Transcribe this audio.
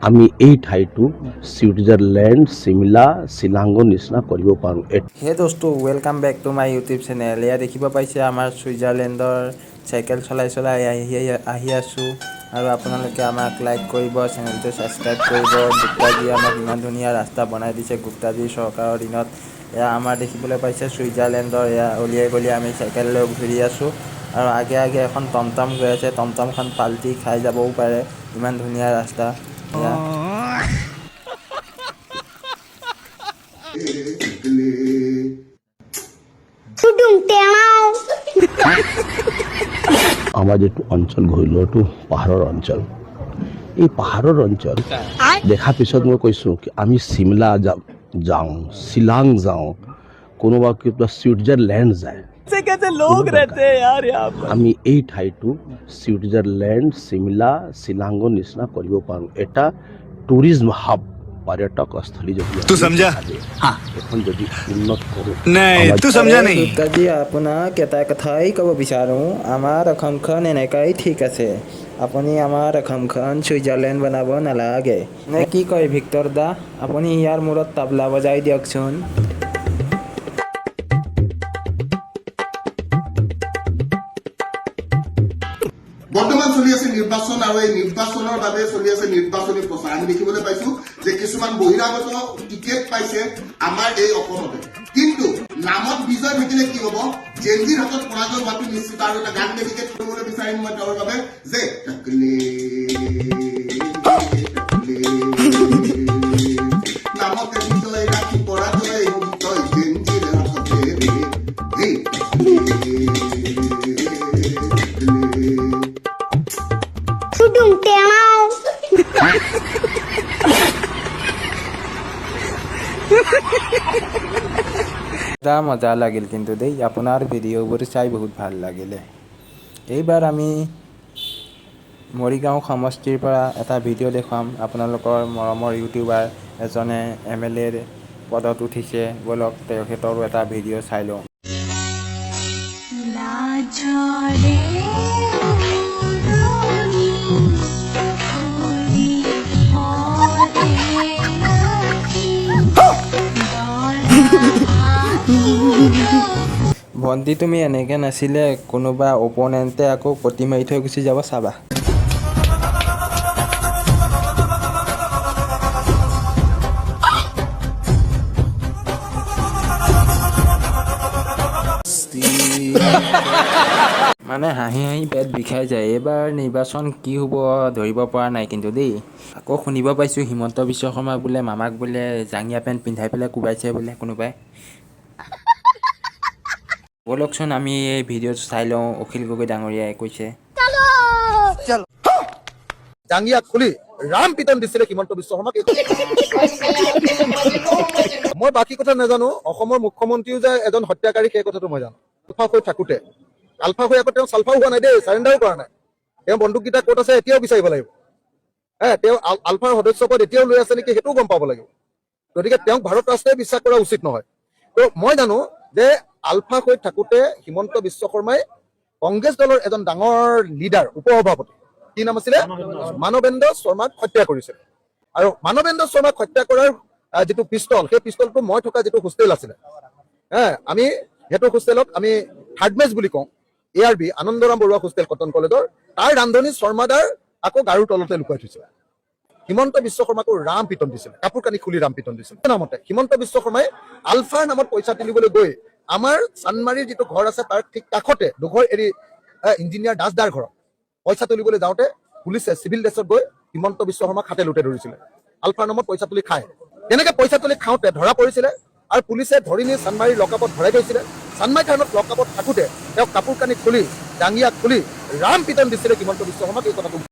আমি এই ঠাইটো সুইজাৰলেণ্ড চিমলা শ্বিলঙৰ নিচিনা কৰিব পাৰোঁ। হে দোস্তো welcome back to my YouTube channel. এয়া দেখিব পাইছে আমাৰ ছুইজাৰলেণ্ডৰ চাইকেল চলাই চলাই আহি আছোঁ আৰু আপোনালোকে আমাক লাইক কৰিব, চেনেলটো ছাবস্ক্ৰাইব কৰিব। গুপ্তাজীয়ে আমাক ইমান ধুনীয়া ৰাস্তা বনাই দিছে গুপ্তাজী চৰকাৰৰ দিনত। এয়া আমাৰ দেখিবলৈ পাইছে ছুইজাৰলেণ্ডৰ এয়া উলিয়াই গলি আমি চাইকেল লৈ ঘূৰি আছোঁ আৰু আগে আগে এখন টমটম গৈ আছে। টমটমখন পাল্টি খাই যাবও পাৰে, ইমান ধুনীয়া ৰাস্তা। আমাৰ যিটো অঞ্চল ঘূৰিলোৱাটো পাহাৰৰ অঞ্চল, এই পাহাৰৰ অঞ্চল দেখাৰ পিছত মই কৈছোঁ কি আমি চিমলা যাওঁ, শ্বিলং যাওঁ, কোনোবা কিবা ছুইজাৰলেণ্ড যায়। আমি এই ঠাইটো ছুইজাৰলেণ্ড চিমলা শ্বিলঙৰ নিচিনা কৰিব পাৰোঁ। এটা টুৰিজম হাব, पर्यटक स्थली যদি तू समझा এখন যদি উন্নত কৰোঁ। नहीं तू समझा नहीं। গুপ্তাজী আপোনাক এটা কথাই ক'ব বিচাৰোঁ, আমাৰ অসমখন এনেকাই ঠিক আছে। আপুনি আমাৰ অসমখন ছুইজাৰলেণ্ড বনাব নালাগে। নে কি কয় ভিক্টৰ দা? আপুনি ইয়াৰ মূৰত তাবলা বজাই দিয়কচোন। বৰ্তমান চলি আছে নিৰ্বাচন আৰু এই নিৰ্বাচনৰ বাবে চলি আছে নিৰ্বাচনী প্ৰচাৰ। আমি দেখিবলৈ পাইছো যে কিছুমান বহিৰাগত টিকেট পাইছে আমাৰ এই অসমতে, কিন্তু নামত বিজয় থাকিলে কি হব? জেনজিৰ হাতত পৰাজয় হোৱাটো নিশ্চিত। আৰু এটা গান ডেডিকেট কৰিবলৈ বিচাৰিম মই তেওঁৰ বাবে যে নামতে বিজয় ৰাখি পৰাজয় বিজয় জেনজিৰ হাততে মজা লাগিল কিন্তু দেই, আপোনাৰ ভিডিঅ'বোৰ চাই বহুত ভাল লাগিলে। এইবাৰ আমি মৰিগাঁও সমষ্টিৰ পৰা এটা ভিডিঅ' দেখুৱাম। আপোনালোকৰ মৰমৰ ইউটিউবাৰ এজনে MLAৰ পদত উঠিছে, ব'লক তেখেতৰো এটা ভিডিঅ' চাই লওঁ। ভণ্টি তুমি এনেকৈ নাছিলে কোনোবা অপনেণ্টে আকৌ পতি মাৰি থৈ গুচি যাব, চাবা। মানে হাঁহি হাঁহি পেট বিষাই যায়। এইবাৰ নিৰ্বাচন কি হ'ব ধৰিব পৰা নাই কিন্তু দেই। আকৌ শুনিব পাইছোঁ হিমন্ত বিশ্ব শৰ্মাক বোলে মামাক বোলে জাঙিয়া পেণ্ট পিন্ধাই পেলাই কোবাইছে বোলে কোনোবাই। ব'লকচোন আমি এই ভিডিঅ'টো চাই লওঁ। অখিল গগৈ ডাঙৰীয়াই কৈছে, জাঙ্গিয়া খুলি ৰাম পিতন দিছিলে হিমন্ত বিশ্ব শৰ্মাক। মই বাকী কথা নাজানো, অসমৰ মুখ্যমন্ত্ৰীও যে এজন হত্যাকাৰী সেই কথাটো মই জানো। আলফা হৈ থাকোঁতে আলফা হৈ আকৌ তেওঁ চালফাও হোৱা নাই দেই, চাৰেণ্ডাৰো কৰা নাই। তেওঁ বন্দুককেইটা ক'ত আছে এতিয়াও বিচাৰিব লাগিব। তেওঁ আলফাৰ সদস্য পদ এতিয়াও লৈ আছে নেকি সেইটোও গম পাব লাগিব। গতিকে তেওঁক ভাৰত ৰাষ্ট্ৰই বিশ্বাস কৰা উচিত নহয়। তো মই জানো যে আলফা হৈ থাকোঁতে হিমন্ত বিশ্ব শৰ্মাই কংগ্ৰেছ দলৰ এজন ডাঙৰ লিডাৰ উপসভাপতি, কি নাম আছিলে, মানৱেন্দ্ৰ শৰ্মাক হত্যা কৰিছিল। আৰু মানৱেন্দ্ৰ শৰ্মাক হত্যা কৰাৰ যিটো পিষ্টল, সেই পিষ্টলটো মই থকা যিটো হোষ্টেল আছিলে, আমি সেইটো হোষ্টেলক আমি থাৰ্ড মেচ বুলি কওঁ, ARB Anandaram Barua hostel Cotton কলেজৰ, তাৰ ৰান্ধনি শৰ্মাদাৰ আকৌ গাৰুৰ তলতে লুকুৱাই থৈছিলে। হিমন্ত বিশ্ব শৰ্মাকো ৰাম পিতন দিছিলে, কাপোৰ কানি খুলি ৰাম পিতন দিছিল। নামতে হিমন্ত বিশ্ব শৰ্মাই আলফাৰ নামত পইচা তুলিবলৈ গৈ আমাৰ চানমাৰীৰ যিটো ঘৰ আছে তাৰ ঠিক কাষতে দুঘৰ এৰি ইঞ্জিনিয়াৰ দাসদাৰ ঘৰত পইচা তুলিবলৈ যাওঁতে পুলিচে চিভিল ড্ৰেছত গৈ হিমন্ত বিশ্ব শৰ্মাক হাতে লোটে ধৰিছিলে। আলফাৰ নামত পইচা তুলি খায়। তেনেকে পইচা তুলি খাওঁতে ধৰা পৰিছিলে আৰু পুলিচে ধৰি নি চানমাৰীৰ লকআপত ভৰাই থৈছিলে। চানমাৰী থানত লকআপত থাকোঁতে তেওঁক কাপোৰ কানি খুলি জাঙ্গিয়া খুলি ৰাম পিতন দিছিলে হিমন্ত বিশ্ব শৰ্মাক। এই কথাটো